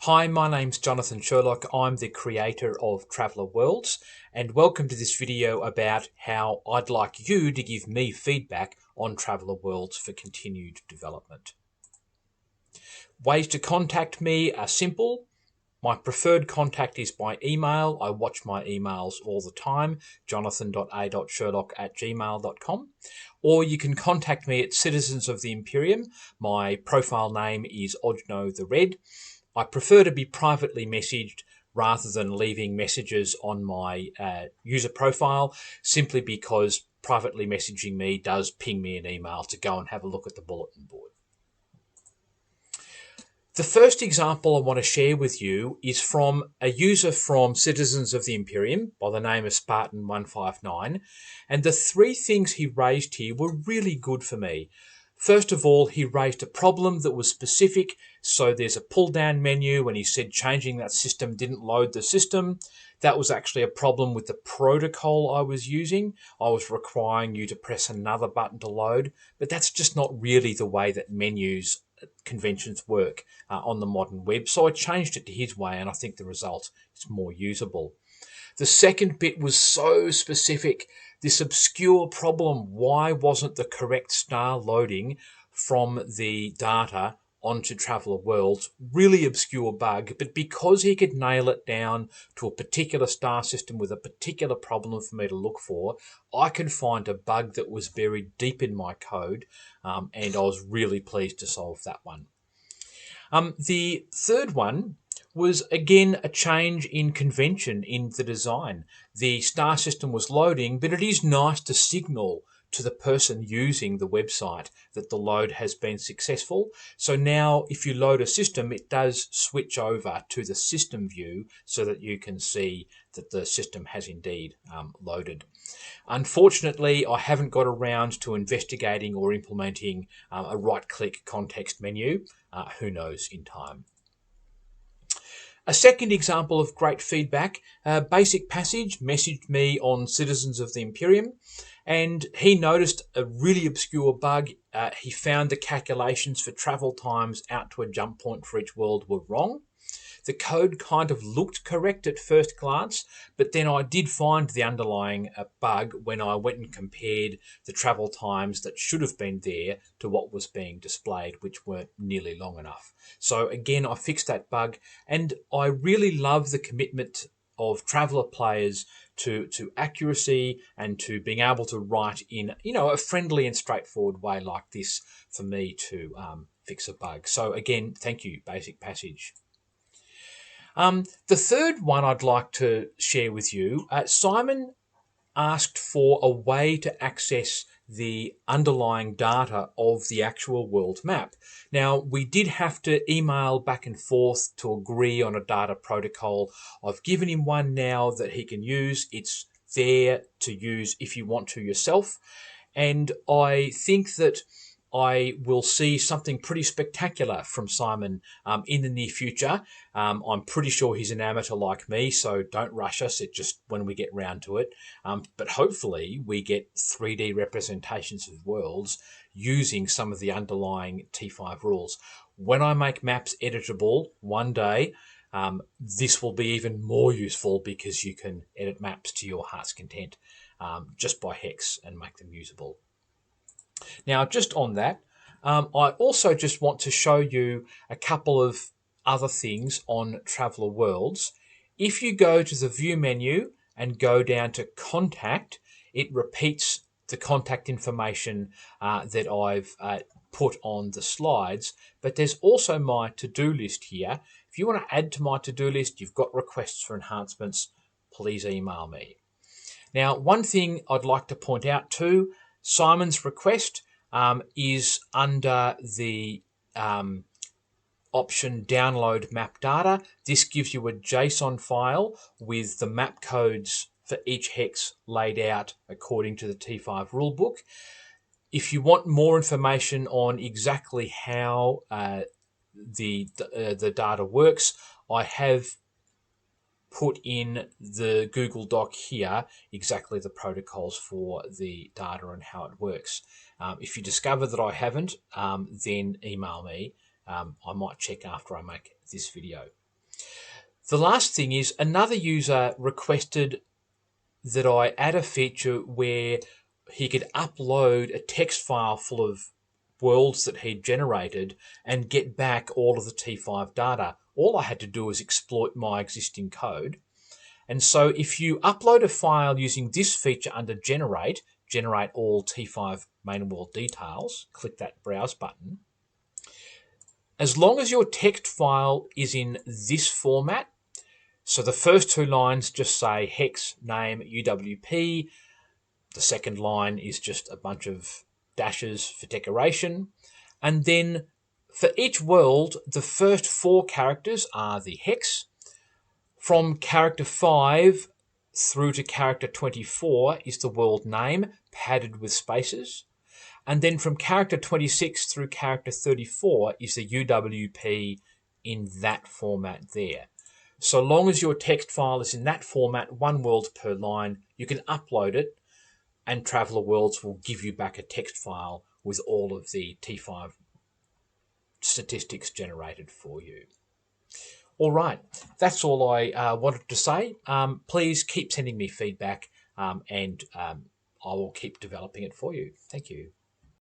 Hi, my name's Jonathan Sherlock. I'm the creator of TravellerWorlds, and welcome to this video about how I'd like you to give me feedback on TravellerWorlds for continued development. Ways to contact me are simple. My preferred contact is by email. I watch my emails all the time, jonathan.a.sherlock@gmail.com. Or you can contact me at Citizens of the Imperium. My profile name is Ojno the Red. I prefer to be privately messaged rather than leaving messages on my user profile, simply because privately messaging me does ping me an email to go and have a look at the bulletin board. The first example I want to share with you is from a user from Citizens of the Imperium by the name of Spartan159, and the three things he raised here were really good for me. First of all, he raised a problem that was specific. So there's a pull-down menu, and he said changing that system didn't load the system. That was actually a problem with the protocol I was using. I was requiring you to press another button to load, but that's just not really the way that menus conventions work on the modern web. So I changed it to his way, and I think the result is more usable. The second bit was so specific. This obscure problem, why wasn't the correct star loading from the data onto TravellerWorlds? Really obscure bug, but because he could nail it down to a particular star system with a particular problem for me to look for, I could find a bug that was buried deep in my code, and I was really pleased to solve that one. The third one was again a change in convention in the design. The star system was loading, but it is nice to signal to the person using the website that the load has been successful. So now if you load a system, it does switch over to the system view so that you can see that the system has indeed loaded. Unfortunately, I haven't got around to investigating or implementing a right-click context menu. Who knows in time. A second example of great feedback, Basic Passage messaged me on Citizens of the Imperium, and he noticed a really obscure bug. He found the calculations for travel times out to a jump point for each world were wrong. The code kind of looked correct at first glance, but then I did find the underlying bug when I went and compared the travel times that should have been there to what was being displayed, which weren't nearly long enough. So again, I fixed that bug, and I really love the commitment of Traveller players to accuracy and to being able to write in a friendly and straightforward way like this for me to fix a bug. So again, thank you, Basic Passage. The third one I'd like to share with you, Simon asked for a way to access the underlying data of the actual world map. Now, we did have to email back and forth to agree on a data protocol. I've given him one now that he can use. It's there to use if you want to yourself. And I think that I will see something pretty spectacular from Simon in the near future. I'm pretty sure he's an amateur like me, so don't rush us. It just when we get round to it. But hopefully we get 3D representations of worlds using some of the underlying T5 rules. When I make maps editable one day, this will be even more useful because you can edit maps to your heart's content just by hex and make them usable. Now, just on that, I also just want to show you a couple of other things on TravellerWorlds. If you go to the View menu and go down to Contact, it repeats the contact information that I've put on the slides, but there's also my to-do list here. If you want to add to my to-do list, you've got requests for enhancements, please email me. Now, one thing I'd like to point out too, Simon's request is under the option download map data. This gives you a JSON file with the map codes for each hex laid out according to the T5 rulebook. If you want more information on exactly how the data works, I have put in the Google Doc here exactly the protocols for the data and how it works. If you discover that I haven't, then email me. I might check after I make this video. The last thing is another user requested that I add a feature where he could upload a text file full of worlds that he'd generated and get back all of the T5 data. All I had to do was exploit my existing code. And so if you upload a file using this feature under generate all T5 main world details, click that browse button. As long as your text file is in this format, so the first two lines just say hex name UWP, the second line is just a bunch of dashes for decoration, and then for each world, the first 4 characters are the hex. From character 5 through to character 24 is the world name, padded with spaces. And then from character 26 through character 34 is the UWP in that format there. So long as your text file is in that format, 1 world per line, you can upload it, and TravellerWorlds will give you back a text file with all of the T5 statistics generated for you. All right, that's all I wanted to say. Please keep sending me feedback, and I will keep developing it for you. Thank you.